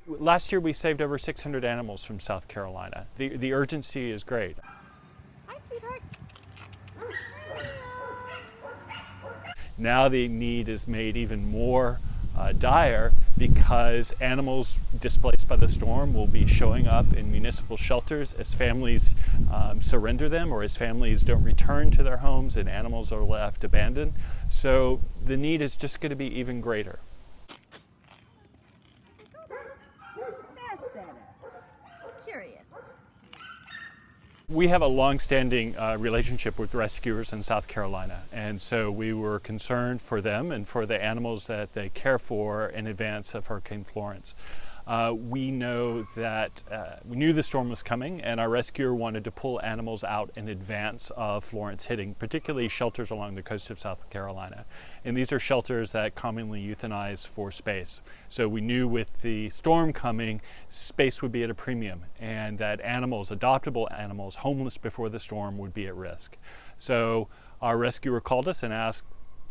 Last year we saved over 600 animals from South Carolina. The urgency is great. Hi, sweetheart. Now the need is made even more dire because animals displaced by the storm will be showing up in municipal shelters as families surrender them, or as families don't return to their homes and animals are left abandoned. So the need is just going to be even greater. That's better. Curious. We have a long-standing relationship with rescuers in South Carolina, and so we were concerned for them and for the animals that they care for in advance of Hurricane Florence. We know that we knew the storm was coming, and our rescuer wanted to pull animals out in advance of Florence hitting, particularly shelters along the coast of South Carolina. And these are shelters that commonly euthanize for space. So we knew with the storm coming, space would be at a premium, and that animals, adoptable animals, homeless before the storm, would be at risk. So our rescuer called us and asked,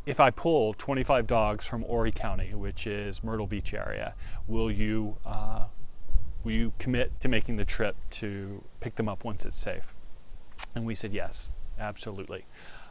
if I pull 25 dogs from Horry County, which is Myrtle Beach area, will you commit to making the trip to pick them up once it's safe? And we said yes, absolutely.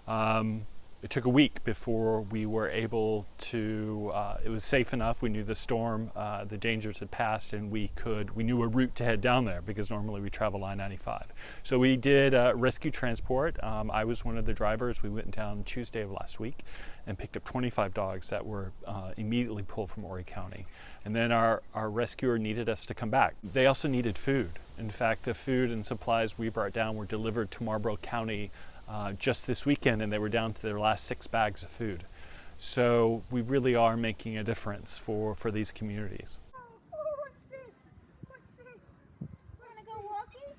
It took a week before we were able to, it was safe enough. We knew the storm, the dangers had passed, and we knew a route to head down there because normally we travel I-95. So we did rescue transport. I was one of the drivers. We went down Tuesday of last week and picked up 25 dogs that were immediately pulled from Horry County. And then our rescuer needed us to come back. They also needed food. In fact, the food and supplies we brought down were delivered to Marlborough County just this weekend, and they were down to their last 6 bags of food. So we really are making a difference for these communities. Oh, what's this? What's this? Wanna go walking?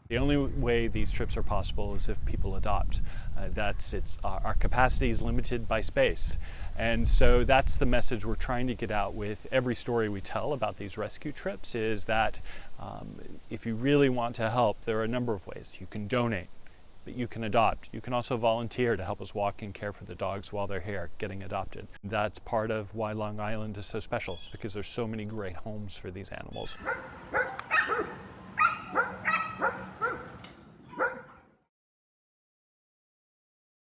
The only way these trips are possible is if people adopt. Our capacity is limited by space. And so that's the message we're trying to get out with every story we tell about these rescue trips, is that if you really want to help, there are a number of ways. You can donate, but you can adopt. You can also volunteer to help us walk and care for the dogs while they're here getting adopted. That's part of why Long Island is so special, because there's so many great homes for these animals.